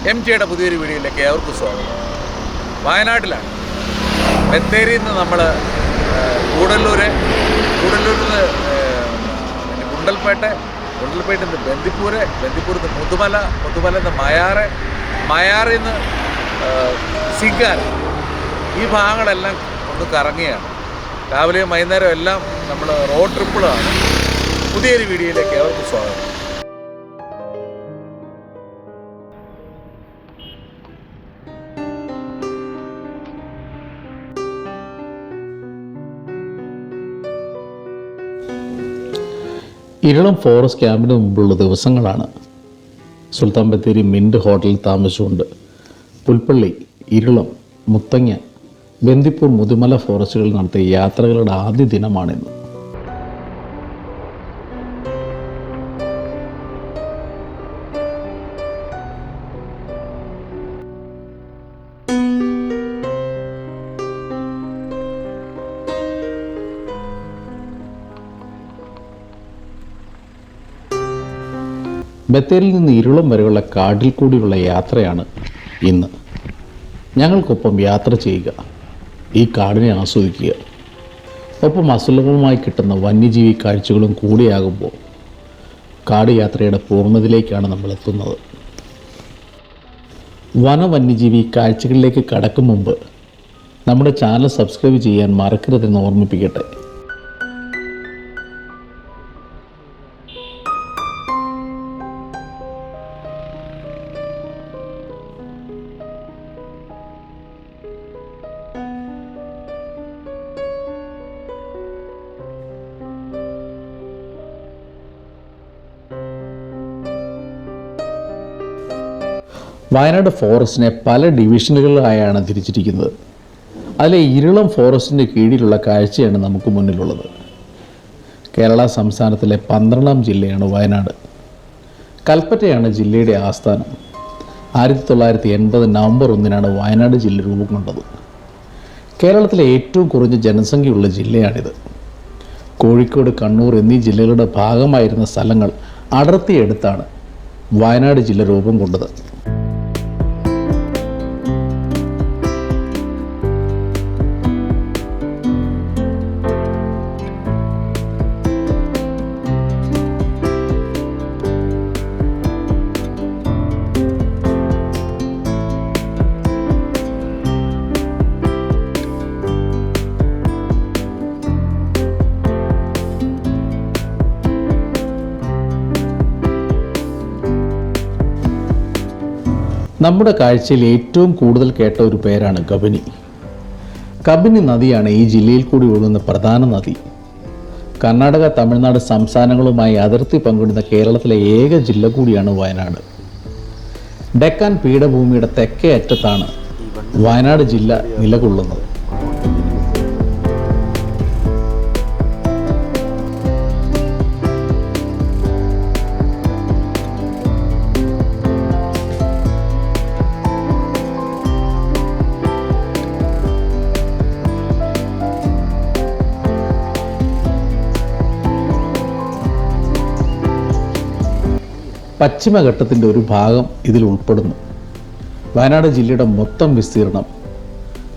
MGയുടെ പുതിയൊരു വീഡിയോയിലേക്ക് ഏവർക്കും സ്വാഗതം. വയനാട്ടിലാണ്. ബത്തേരിയിൽ നിന്ന് നമ്മൾ കൂടല്ലൂരിൽ നിന്ന് ഗുണ്ടൽപേട്ടിൽ നിന്ന് ബന്ദിപ്പൂരിൽ നിന്ന് മുതുമലയിൽ നിന്ന് മയാറിൽ നിന്ന് സിഗാര, ഈ ഭാഗങ്ങളെല്ലാം ഒന്ന് കറങ്ങിയാണ്. രാവിലെയും വൈകുന്നേരം എല്ലാം നമ്മൾ റോഡ് ട്രിപ്പുകളാണ്. പുതിയൊരു വീഡിയോയിലേക്ക് ഏവർക്കും സ്വാഗതം. ഇരളം ഫോറസ്റ്റ് ക്യാമ്പിന് മുമ്പുള്ള ദിവസങ്ങളാണ്. സുൽത്താൻ ബത്തേരി മിൻറ്റ് ഹോട്ടലിൽ താമസിച്ചുകൊണ്ട് പുൽപ്പള്ളി, ഇരളം, മുത്തങ്ങ, ബന്ദിപ്പൂർ, മുതുമല ഫോറസ്റ്റുകളിൽ നടത്തിയ യാത്രകളുടെ ആദ്യ ദിനമാണിന്ന്. ബത്തേരിയിൽ നിന്ന് ഇരുളം വരെയുള്ള കാട്ടിൽ കൂടിയുള്ള യാത്രയാണ് ഇന്ന്. ഞങ്ങൾക്കൊപ്പം യാത്ര ചെയ്യുക, ഈ കാടിനെ ആസ്വദിക്കുക. ഒപ്പം അസുലഭമായി കിട്ടുന്ന വന്യജീവി കാഴ്ചകളും കൂടിയാകുമ്പോൾ കാട് യാത്രയുടെ പൂർണ്ണതയിലേക്കാണ് നമ്മൾ എത്തുന്നത്. വന്യജീവി കാഴ്ചകളിലേക്ക് കടക്കും മുമ്പ് നമ്മുടെ ചാനൽ സബ്സ്ക്രൈബ് ചെയ്യാൻ മറക്കരുതെന്ന് ഓർമ്മിപ്പിക്കട്ടെ. വയനാട് ഫോറസ്റ്റിനെ പല ഡിവിഷനുകളിലായാണ് തിരിച്ചിരിക്കുന്നത്. അതിലെ ഇരളം ഫോറസ്റ്റിൻ്റെ കീഴിലുള്ള കാഴ്ചയാണ് നമുക്ക് മുന്നിലുള്ളത്. കേരള സംസ്ഥാനത്തിലെ 12ാം ജില്ലയാണ് വയനാട്. കൽപ്പറ്റയാണ് ജില്ലയുടെ ആസ്ഥാനം. 1980 നവംബർ 1 വയനാട് ജില്ല രൂപം കൊണ്ടത്. കേരളത്തിലെ ഏറ്റവും കുറഞ്ഞ ജനസംഖ്യയുള്ള ജില്ലയാണിത്. കോഴിക്കോട്, കണ്ണൂർ എന്നീ ജില്ലകളുടെ ഭാഗമായിരുന്ന സ്ഥലങ്ങൾ അടർത്തിയെടുത്താണ് വയനാട് ജില്ല രൂപം കൊണ്ടത്. നമ്മുടെ കാഴ്ചയിൽ ഏറ്റവും കൂടുതൽ കേട്ട ഒരു പേരാണ് കബനി. കബനി നദിയാണ് ഈ ജില്ലയിൽ കൂടി ഒഴുകുന്ന പ്രധാന നദി. കർണാടക, തമിഴ്നാട് സംസ്ഥാനങ്ങളുമായി അതിർത്തി പങ്കിടുന്ന കേരളത്തിലെ ഏക ജില്ല കൂടിയാണ് വയനാട്. ഡെക്കാൻ പീഠഭൂമിയുടെ തെക്കേ അറ്റത്താണ് വയനാട് ജില്ല നിലകൊള്ളുന്നത്. പശ്ചിമഘട്ടത്തിൻ്റെ ഒരു ഭാഗം ഇതിൽ ഉൾപ്പെടുന്നു. വയനാട് ജില്ലയുടെ മൊത്തം വിസ്തീർണം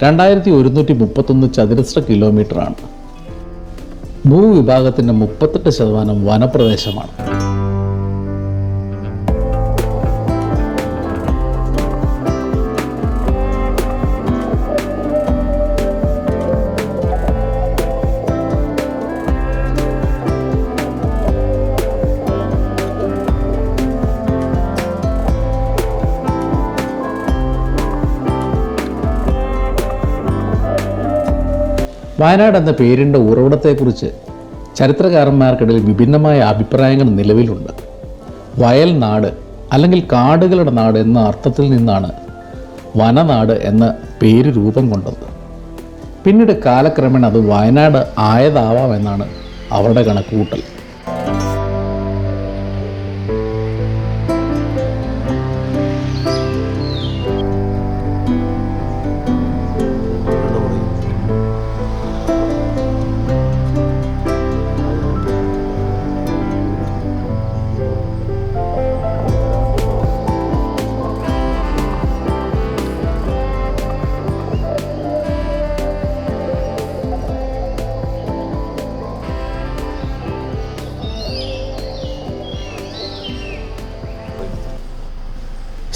2131 ചതുരശ്ര കിലോമീറ്ററാണ്. ഭൂവിഭാഗത്തിൻ്റെ 38% വനപ്രദേശമാണ്. വയനാട് എന്ന പേരിൻ്റെ ഉറവിടത്തെക്കുറിച്ച് ചരിത്രകാരന്മാർക്കിടയിൽ വിഭിന്നമായ അഭിപ്രായങ്ങൾ നിലവിലുണ്ട്. വയൽ നാട് അല്ലെങ്കിൽ കാടുകളുടെ നാട് എന്ന അർത്ഥത്തിൽ നിന്നാണ് വനനാട് എന്ന പേര് രൂപം കൊണ്ടത്. പിന്നീട് കാലക്രമേണ അത് വയനാട് ആയതാവാമെന്നാണ് അവരുടെ കണക്കുകൂട്ടൽ.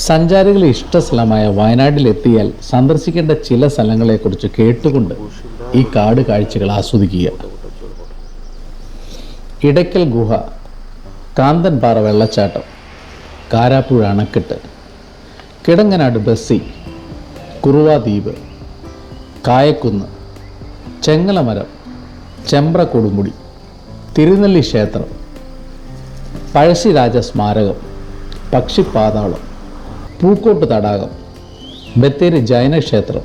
സഞ്ചാരികളുടെ ഇഷ്ടസ്ഥലമായ വയനാട്ടിലെത്തിയാൽ സന്ദർശിക്കേണ്ട ചില സ്ഥലങ്ങളെക്കുറിച്ച് കേട്ടുകൊണ്ട് ഈ കാട് കാഴ്ചകൾ ആസ്വദിക്കുക. ഇടയ്ക്കൽ ഗുഹ, കാന്തൻപാറ വെള്ളച്ചാട്ടം, കാരാപ്പുഴ അണക്കെട്ട്, കിടങ്ങനാട് ബസ്സി, കുറുവാദ്വീപ്, കായക്കുന്ന്, ചെങ്ങലമരം, ചെമ്പ്ര കൊടുമുടി, തിരുനെല്ലി ക്ഷേത്രം, പഴശ്ശിരാജ സ്മാരകം, പക്ഷിപ്പാതാളം, പൂക്കോട്ട് തടാകം, ബത്തേരി ജൈനക്ഷേത്രം,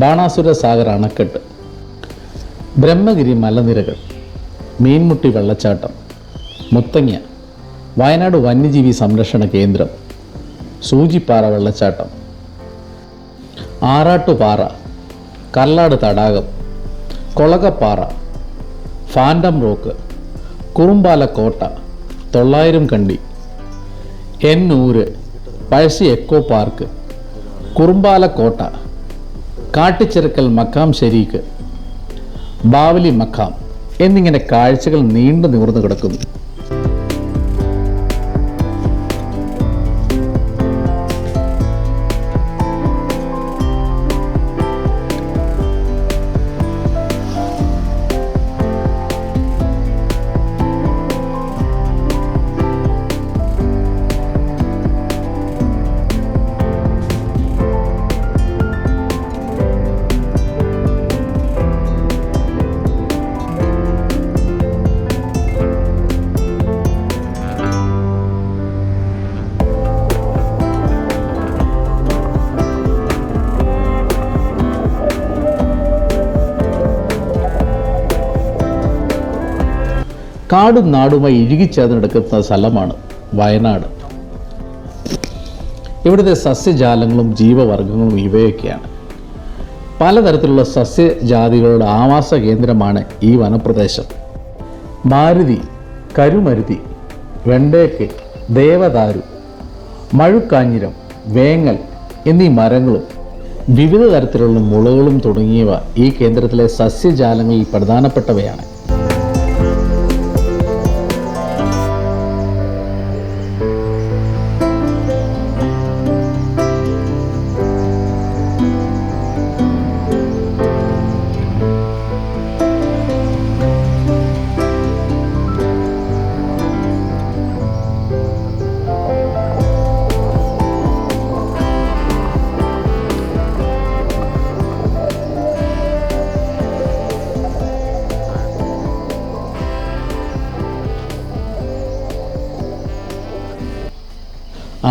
ബാണാസുര സാഗർ അണക്കെട്ട്, ബ്രഹ്മഗിരി മലനിരകൾ, മീൻമുട്ടി വെള്ളച്ചാട്ടം, മുത്തങ്ങ, വയനാട് വന്യജീവി സംരക്ഷണ കേന്ദ്രം, സൂചിപ്പാറ വെള്ളച്ചാട്ടം, ആറാട്ടുപാറ, കല്ലാട് തടാകം, കൊളകപ്പാറ, ഫാൻഡം റോക്ക്, കുറുമ്പാല കോട്ട, 900 കണ്ടി, എന്നൂര്, പഴശ്ശി എക്കോ പാർക്ക്, കുറുമ്പാല കോട്ട, കാട്ടിച്ചിറക്കൽ മക്കാം ശരീക്ക്, ബാവലി മക്കാം എന്നിങ്ങനെ കാഴ്ചകൾ നീണ്ടു നിവർന്നു കിടക്കുന്നു. കാടും നാടുമായി ഇഴുകിച്ചേർന്നെടുക്കുന്ന സ്ഥലമാണ് വയനാട്. ഇവിടുത്തെ സസ്യജാലങ്ങളും ജീവവർഗങ്ങളും ഇവയൊക്കെയാണ്. പലതരത്തിലുള്ള സസ്യജാതികളുടെ ആവാസ കേന്ദ്രമാണ് ഈ വനപ്രദേശം. മാരുതി, കരുമരുതി, വെണ്ടേക്ക്, ദേവദാരു, മഴുക്കാഞ്ഞിരം, വേങ്ങൽ എന്നീ മരങ്ങളും വിവിധ തരത്തിലുള്ള മുളകളും തുടങ്ങിയവ ഈ കേന്ദ്രത്തിലെ സസ്യജാലങ്ങളിൽ പ്രധാനപ്പെട്ടവയാണ്.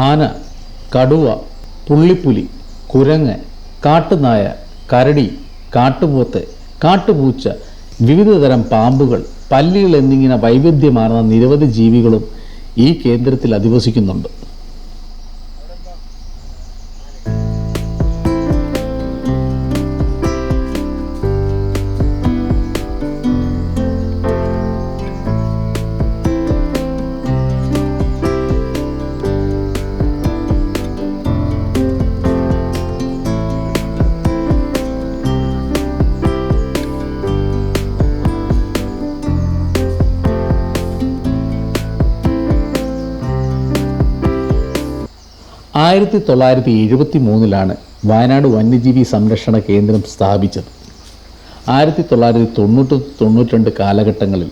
ആന, കടുവ, പുള്ളിപ്പുലി, കുരങ്ങ്, കാട്ടുനായ, കരടി, കാട്ടുപോത്ത്, കാട്ടുപൂച്ച, വിവിധതരം പാമ്പുകൾ, പല്ലികൾ എന്നിങ്ങനെ വൈവിധ്യമാർന്ന നിരവധി ജീവികളും ഈ കേന്ദ്രത്തിൽ അധിവസിക്കുന്നുണ്ട്. ആയിരത്തി 1973 വയനാട് വന്യജീവി സംരക്ഷണ കേന്ദ്രം സ്ഥാപിച്ചത്. 1990-92 കാലഘട്ടങ്ങളിൽ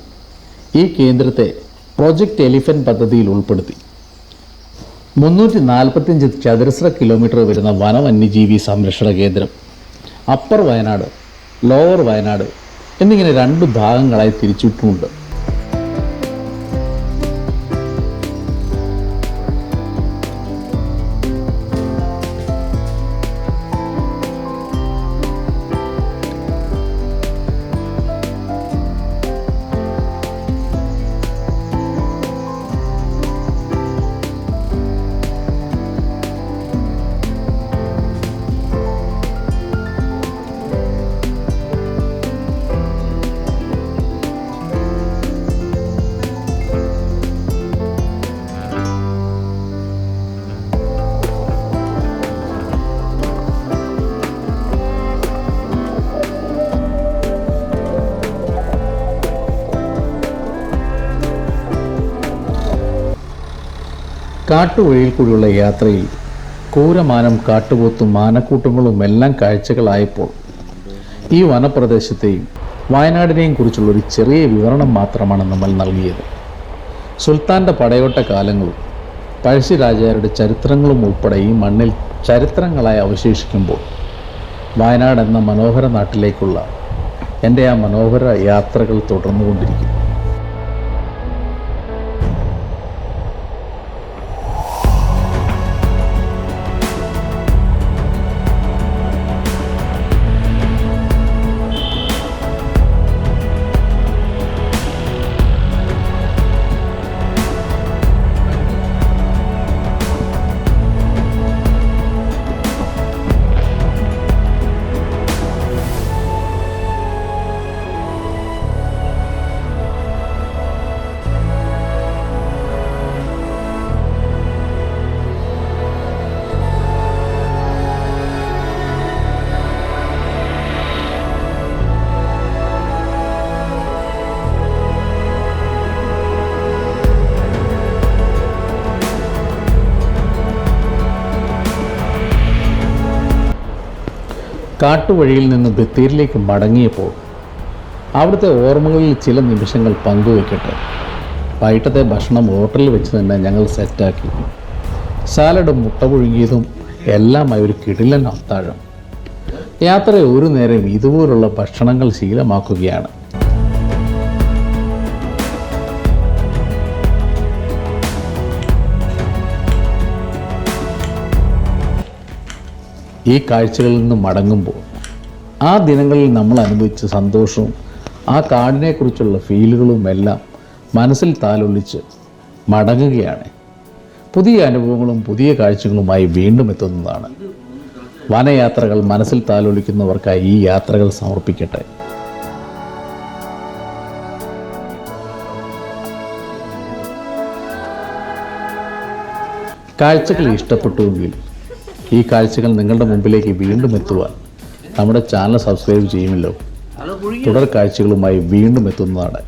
ഈ കേന്ദ്രത്തെ പ്രോജക്റ്റ് എലിഫന്റ് പദ്ധതിയിൽ ഉൾപ്പെടുത്തി. 345 ചതുരശ്ര കിലോമീറ്റർ വരുന്ന വന്യജീവി സംരക്ഷണ കേന്ദ്രം അപ്പർ വയനാട്, ലോവർ വയനാട് എന്നിങ്ങനെ 2 ഭാഗങ്ങളായി തിരിച്ചിട്ടുമുണ്ട്. കാട്ടുവഴിയിൽ കൂടിയുള്ള യാത്രയിൽ ക്രൂരമാനം, കാട്ടുപോത്തും മാനക്കൂട്ടങ്ങളും എല്ലാം കാഴ്ചകളായപ്പോൾ ഈ വനപ്രദേശത്തെയും വയനാടിനെയും കുറിച്ചുള്ള ഒരു ചെറിയ വിവരണം മാത്രമാണ് നമ്മൾ നൽകിയത്. സുൽത്താൻ്റെ പടയോട്ട കാലങ്ങളും പഴശ്ശിരാജാരുടെ ചരിത്രങ്ങളും ഉൾപ്പെടെ ഈ മണ്ണിൽ ചരിത്രങ്ങളായി അവശേഷിക്കുമ്പോൾ വയനാട് എന്ന മനോഹര നാട്ടിലേക്കുള്ള എൻ്റെ ആ മനോഹര യാത്രകൾ തുടർന്നുകൊണ്ടിരിക്കും. കാട്ടുവഴിയിൽ നിന്ന് ബത്തേരിയിലേക്ക് മടങ്ങിയപ്പോൾ അവിടുത്തെ ഓർമ്മകളിൽ ചില നിമിഷങ്ങൾ പങ്കുവയ്ക്കട്ടെ. വൈകിട്ടത്തെ ഭക്ഷണം ഹോട്ടലിൽ വെച്ച് തന്നെ ഞങ്ങൾ സെറ്റാക്കി. സാലഡും മുട്ട പുഴുങ്ങിയതും എല്ലാമായി ഒരു കിടിലൻ അത്താഴം. യാത്ര ഒരു നേരം ഇതുപോലുള്ള ഭക്ഷണങ്ങൾ ശീലമാക്കുകയാണ്. ഈ കാഴ്ചകളിൽ നിന്ന് മടങ്ങുമ്പോൾ ആ ദിനങ്ങളിൽ നമ്മൾ അനുഭവിച്ച സന്തോഷവും ആ കാടിനെക്കുറിച്ചുള്ള ഫീലുകളും എല്ലാം മനസ്സിൽ താലൊലിച്ച് മടങ്ങുകയാണ്. പുതിയ അനുഭവങ്ങളും പുതിയ കാഴ്ചകളുമായി വീണ്ടും എത്തുന്നതാണ്. വനയാത്രകൾ മനസ്സിൽ താലൊലിക്കുന്നവർക്കായി ഈ യാത്രകൾ സമർപ്പിക്കട്ടെ. കാഴ്ചകൾ ഇഷ്ടപ്പെട്ടുവെങ്കിൽ ഈ കാഴ്ചകൾ നിങ്ങളുടെ മുമ്പിലേക്ക് വീണ്ടും എത്തുവാൻ നമ്മുടെ ചാനൽ സബ്സ്ക്രൈബ് ചെയ്യുമല്ലോ. തുടർ കാഴ്ചകളുമായി വീണ്ടും എത്തുന്നതാണ്.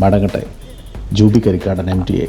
മടങ്ങട്ടെ. ജൂബി കരിക്കാടൻ MTA.